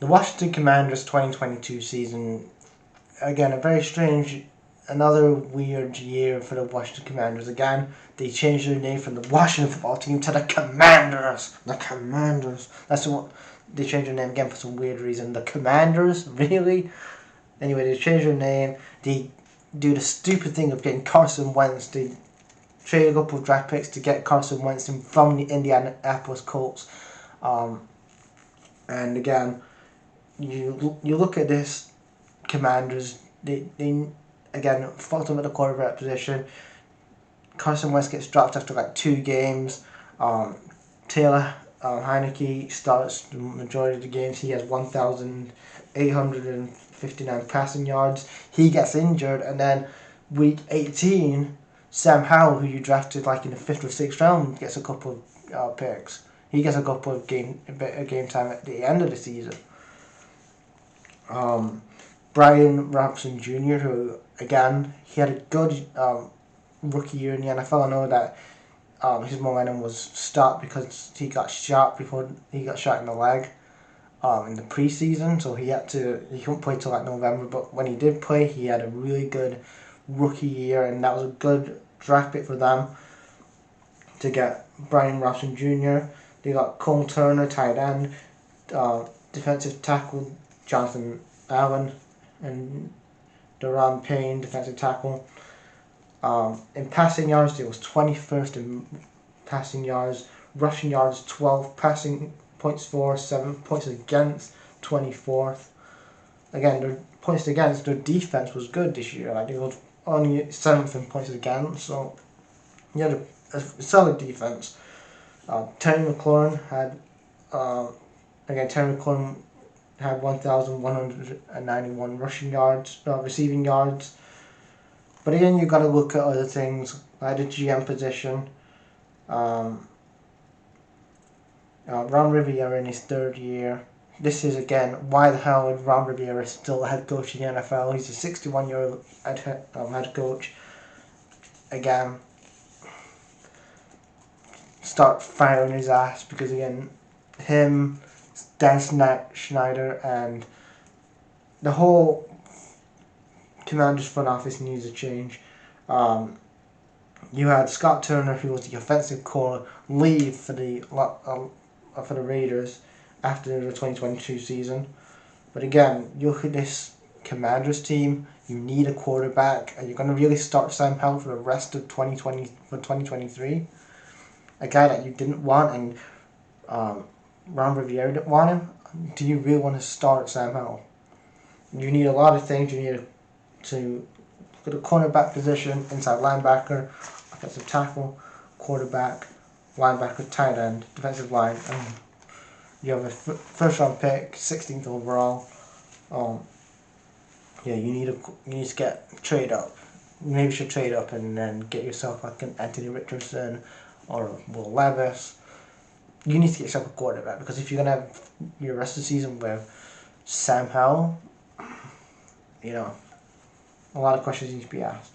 The Washington Commanders 2022 season, again, a very strange, another weird year for the Washington Commanders. Again, they changed their name from the Washington football team to the Commanders. The Commanders. That's what they changed their name again for some weird reason. The Commanders? Really? Anyway, they changed their name. They do the stupid thing of getting Carson Wentz. They trade a couple of draft picks to get Carson Wentz from the Indianapolis Colts. And again, you look at this Commanders. They again fucked them at the quarterback position. Carson Wentz gets dropped after like 2 games. Taylor Heineke starts the majority of the games. He has 1,859 passing yards. He gets injured, and then week 18, Sam Howell, who you drafted like in the 5th or 6th round, gets a couple of picks. He gets a couple of game time at the end of the season. Brian Robinson Jr., who again he had a good rookie year in the NFL. I know that his momentum was stopped because he got shot before he got shot in the leg in the preseason, so he couldn't play till like November. But when he did play, he had a really good rookie year, and that was a good draft pick for them to get Brian Robinson Jr. They got Cole Turner, tight end, defensive tackle Jonathan Allen, and Daron Payne, defensive tackle. In passing yards, they was 21st in passing yards. Rushing yards, 12. Passing points for, 7. Points against, 24th. Again, their points against, their defense was good this year. Like, they was only 7th in points against, so you had a solid defense. Terry McLaurin had, had 1,191 receiving yards. But again, you got to look at other things like the GM position. Ron Rivera in his 3rd year. This is again, why the hell is Ron Rivera still a head coach in the NFL? He's a 61-year-old head coach. Again, start firing his ass because again, him, Dan Schneider, and the whole Commanders front office needs a change. You had Scott Turner, who was the offensive core, leave for the Raiders after the 2022 season. But again, you look at this Commanders team. You need a quarterback, and you're going to really start Sam Howell for the rest of 2023. A guy that you didn't want, and Ron Rivera didn't want him. Do you really want to start Sam Howell? You need a lot of things. You need to look at the cornerback position, inside linebacker, offensive tackle, quarterback, linebacker, tight end, defensive line, and you have a first round pick, 16th overall. You need to trade up. Maybe you should trade up and then get yourself like an Anthony Richardson or Will Levis. You need to get yourself a quarterback, because if you're gonna have your rest of the season with Sam Howell, a lot of questions need to be asked.